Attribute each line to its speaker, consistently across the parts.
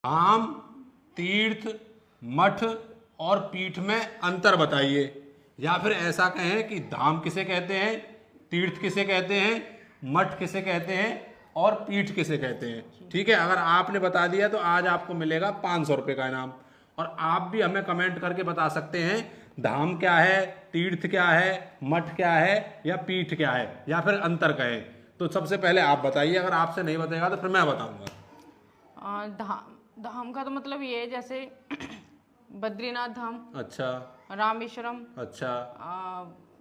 Speaker 1: धाम, तीर्थ, मठ और पीठ में अंतर बताइए। या फिर ऐसा कहें कि धाम किसे कहते हैं, तीर्थ किसे कहते हैं, मठ किसे कहते हैं और पीठ किसे कहते हैं। ठीक है, अगर आपने बता दिया तो आज आपको मिलेगा 500 रुपये का इनाम। और आप भी हमें कमेंट करके बता सकते हैं धाम क्या है, तीर्थ क्या है, मठ क्या है या पीठ क्या है, या फिर अंतर कहें। तो सबसे पहले आप बताइए, अगर आपसे नहीं बताएगा तो फिर मैं बताऊंगा।
Speaker 2: धाम का तो मतलब ये है जैसे बद्रीनाथ धाम,
Speaker 1: अच्छा,
Speaker 2: रामेश्वरम,
Speaker 1: अच्छा,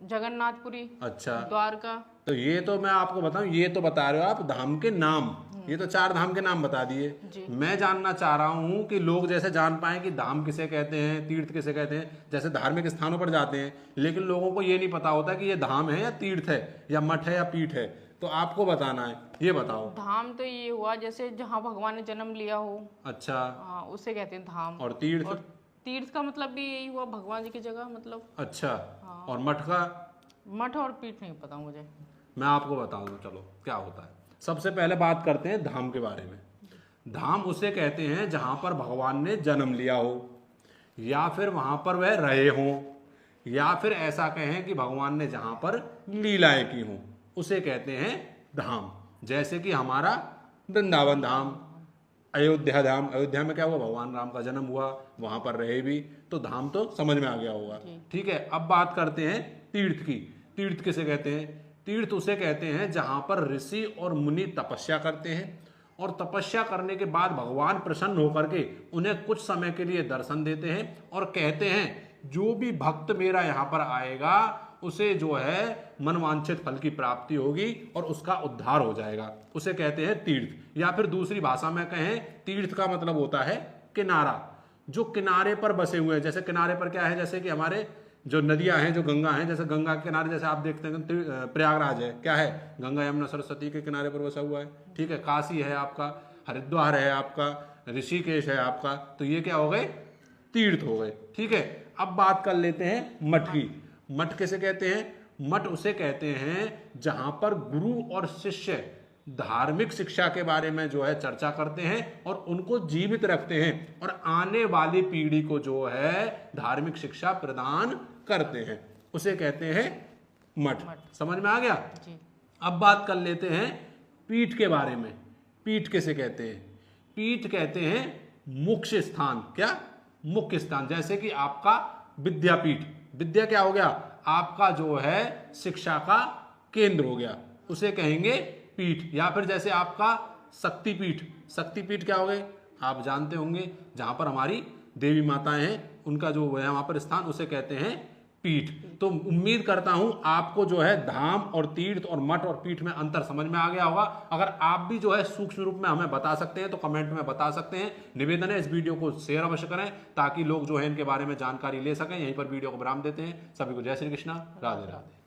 Speaker 2: जगन्नाथपुरी,
Speaker 1: अच्छा।
Speaker 2: द्वारका।
Speaker 1: तो ये तो मैं आपको बताऊं, ये तो बता रहे हो आप धाम के नाम, ये तो 4 धाम के नाम बता दिए। मैं जानना चाह रहा हूं कि लोग जैसे जान पाए कि धाम किसे कहते हैं, तीर्थ किसे कहते हैं। जैसे धार्मिक स्थानों पर जाते हैं, लेकिन लोगों को ये नहीं पता होता कि ये धाम है या तीर्थ है या मठ है या पीठ है। तो आपको बताना है, ये बताओ।
Speaker 2: धाम तो ये हुआ जैसे जहाँ भगवान ने जन्म लिया हो।
Speaker 1: अच्छा।
Speaker 2: उसे कहते हैं धाम।
Speaker 1: और तीर्थ?
Speaker 2: और तीर्थ का मतलब भी यही हुआ भगवान जी की जगह मतलब।
Speaker 1: अच्छा। और मठ का?
Speaker 2: मठ और पीठ नहीं पता मुझे।
Speaker 1: मैं आपको बताऊंगा, चलो क्या होता है। सबसे पहले बात करते हैं धाम के बारे में। धाम उसे कहते हैं जहां पर भगवान ने जन्म लिया हो, या फिर वहां पर वह रहे हों, या फिर ऐसा कहें कि भगवान ने जहां पर लीलाएं की हों, उसे कहते हैं धाम। जैसे कि हमारा वृंदावन धाम, अयोध्या धाम। अयोध्या में क्या हुआ, भगवान राम का जन्म हुआ, वहां पर रहे भी, तो धाम तो समझ में आ गया होगा। ठीक है, अब बात करते हैं तीर्थ की। तीर्थ किसे कहते हैं? तीर्थ उसे कहते हैं जहां पर ऋषि और मुनि तपस्या करते हैं, और तपस्या करने के बाद भगवान प्रसन्न होकर के उन्हें कुछ समय के लिए दर्शन देते हैं और कहते हैं जो भी भक्त मेरा यहाँ पर आएगा उसे जो है मनवांछित फल की प्राप्ति होगी और उसका उद्धार हो जाएगा। उसे कहते हैं तीर्थ। या फिर दूसरी भाषा में कहें, तीर्थ का मतलब होता है किनारा। जो किनारे पर बसे हुए हैं, जैसे किनारे पर क्या है, जैसे कि हमारे जो नदियां हैं, जो गंगा हैं, जैसे गंगा के किनारे जैसे आप देखते हैं प्रयागराज है, क्या है, गंगा यमुना सरस्वती के किनारे पर बसा हुआ है। ठीक है, काशी है आपका, हरिद्वार है आपका, ऋषिकेश है आपका, तो ये क्या हो गए, तीर्थ हो गए। ठीक है, अब बात कर लेते हैं मठ की। मठ किसे कहते हैं? मठ उसे कहते हैं जहां पर गुरु और शिष्य धार्मिक शिक्षा के बारे में जो है चर्चा करते हैं और उनको जीवित रखते हैं और आने वाली पीढ़ी को जो है धार्मिक शिक्षा प्रदान करते हैं, उसे कहते हैं मठ। समझ में आ गया? अब बात कर लेते हैं पीठ के बारे में। पीठ किसे कहते हैं? पीठ कहते हैं मुख्य स्थान। क्या? मुख्य स्थान। जैसे कि आपका विद्यापीठ, विद्या क्या हो गया, आपका जो है शिक्षा का केंद्र हो गया, उसे कहेंगे पीठ। या फिर जैसे आपका शक्तिपीठ, शक्तिपीठ क्या हो गए, आप जानते होंगे, जहां पर हमारी देवी माताएं हैं उनका जो है वहां पर स्थान, उसे कहते हैं पीठ। तो उम्मीद करता हूं आपको जो है धाम और तीर्थ और मठ और पीठ में अंतर समझ में आ गया होगा। अगर आप भी जो है सूक्ष्म रूप में हमें बता सकते हैं तो कमेंट में बता सकते हैं। निवेदन है इस वीडियो को शेयर अवश्य करें ताकि लोग जो है इनके बारे में जानकारी ले सकें। यहीं पर वीडियो को विराम देते हैं। सभी को जय श्री कृष्णा, राधे राधे।